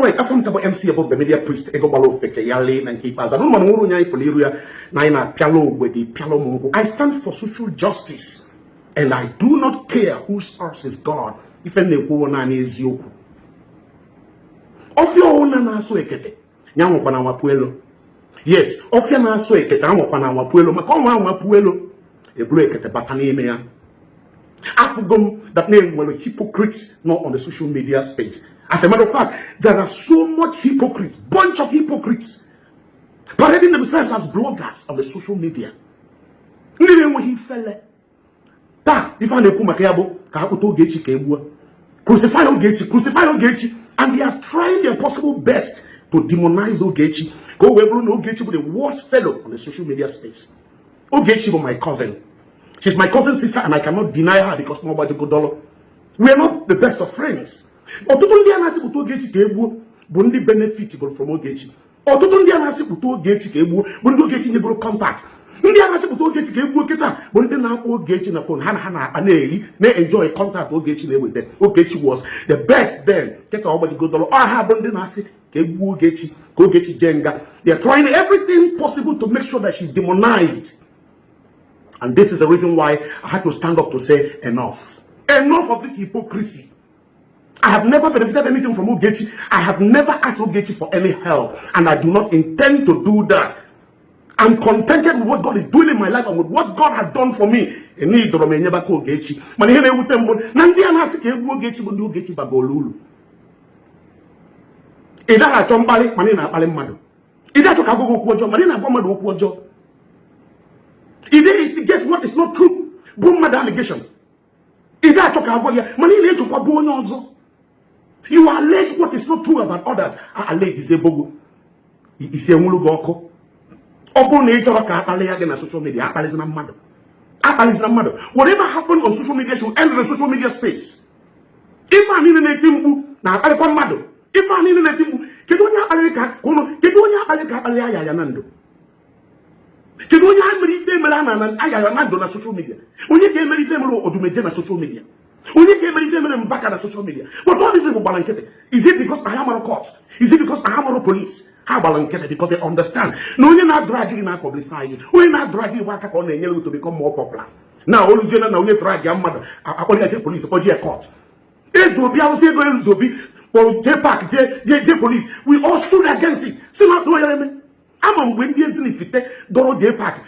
Alright, I found about MC above the media priest, Ego Balo Feke, Yale, and Keepers. I don't want to know for Liria, Naina, Pialo, with the Pialo Mongo. I stand for social justice, and I do not care whose earth is God, if any woman is yoku. Of your own Naso Ekete, Yamopana Puelo. Yes, of your Naso Ekete, Amopana Puelo, Macoma Puelo, a break at the Batanimea. Afugum, that name were hypocrites not on the social media space. As a matter of fact, there are so much hypocrites, bunch of hypocrites, parading themselves as bloggers on the social media. When he fell, if I never crucify Ogechi, and they are trying their possible best to demonize Ogechi. Go where Ogechi was the worst fellow on the social media space. Ogechi was my cousin. She's my cousin's sister, and I cannot deny her because nobody go dollar. We are not the best of friends. Ototondi anasi kuto Ogechi kebu bundi benefitable from Ogechi. Ototondi anasi kuto Ogechi kebu bundi Ogechi nyebro contact. Ndi anasi kuto Ogechi kebu kita bundi na Ogechi na phone hana aneli na enjoy contact Ogechi na with them. Ogechi was the best then. Take nobody go dollar. Ah bundi nasi kebu Ogechi jenga. They are trying everything possible to make sure that she's demonized. And this is the reason why I had to stand up to say enough. Enough of this hypocrisy. I have never benefited anything from Ogechi. I have never asked Ogechi for any help. And I do not intend to do that. I'm contented with what God is doing in my life and with what God has done for me. Ogechi. It is to get what is not true. Boom, mad allegation. You allege what is not true about others. I allege is a bogo. Is a mulugoko. Open nature on social media. Whatever happened on social media should end in the social media space. If I'm in a team, now I come mad. If I'm in a team, Kedonia Aleka, Kedonia Aleka Alea Yanando. Kedonia Mary Femelana and Ayanando on social media. When you came Mary Femelo or to maintain a social media. When you came Mary Femelo back at social media. But all these people balanced. Is it because I am on a court? Is it because I am on a police? How balanced? Because they understand. No, you're not dragging our publicity. We're not dragging Waka on the yellow to become more popular. Now, all of you now you drag your mother. I only get police or a court. It's will be I was able to be for J police. We all stood against it. See what do you mean? I'm on Wendy's in if Doro J Park.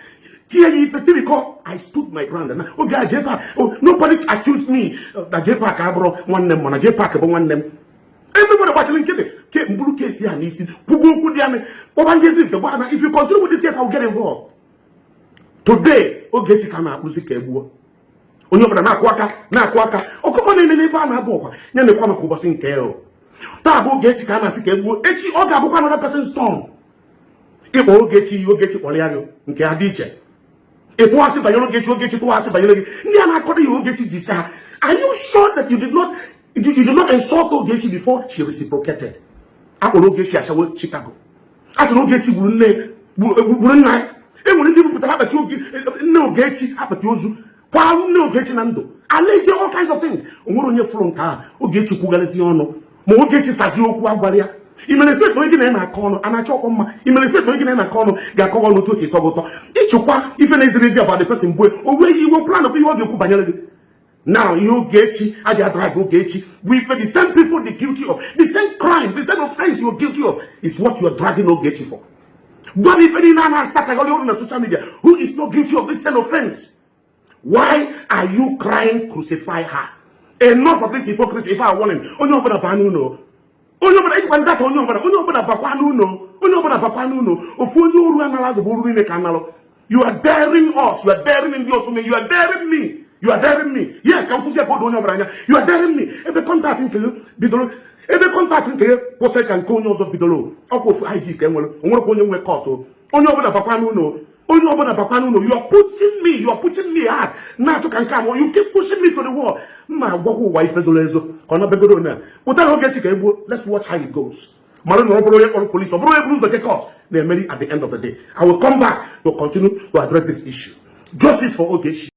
I stood my ground and okay, J Park. Oh, nobody accused me that J Park abro one them on a J Park one them. Everybody watching Kate Blue case here and easy. If you continue with this case, I'll get involved. Today, Ogechi Kana Musikebu. Onyobra na kwaka. O come on in neighbor na boka. Nyane kwa ko bosin keo. Ta go Ogechi Kana Sikebu. Echi oga bukwa another person's storm. If Ogechi Oliano, nke adiche. If was by Ogechi to us by Ogechi Disa. Are you sure that you did not insult Ogechi before she reciprocated? Ogechi Ashawo Chicago. As Ogechi wouldn't lie. And when people put up no Ogechi Apatuzu, while no Ogechi Nando. I laid all kinds of things. On your front car, Ogechi Kugalesiano, Mogechi Savio Kuabaria. You may expect no in a corner, and I chop on my. You may expect no in a corner, Gakon to see Togoto. Each of if it is easy about the person, or where you will plan to be what you could. Now you get I just drag Ogechi. We the same people the guilty of the same crime, the same offense you are guilty of is what you are dragging Ogechi for. But if any man start on the social media who is not guilty of this same offense, why are you crying? Crucify her. Enough of this hypocrisy. If I want him, oh no, but Banuno. Oh no, but it's one that on you, but Bapanuno. Oh no, but Bapanuno. Of you analyze the bull in the canal. You are daring us. You are daring in the you are daring me. You are daring me. Yes, I'm pushing upon you. You are daring me. If the contacting you, Bidolo. If the contacting you, Posek and Conyos of Bidolo. Uncle for IG came well. On what you were caught. On your Bapanuno. Oh no, but Bapanuno. You are putting me hard. Now you can come. You keep pushing me to the wall. My wife is Olezo. Let's watch how it goes. Police or they're married at the end of the day. I will come back to continue to address this issue. Justice for Ogechi.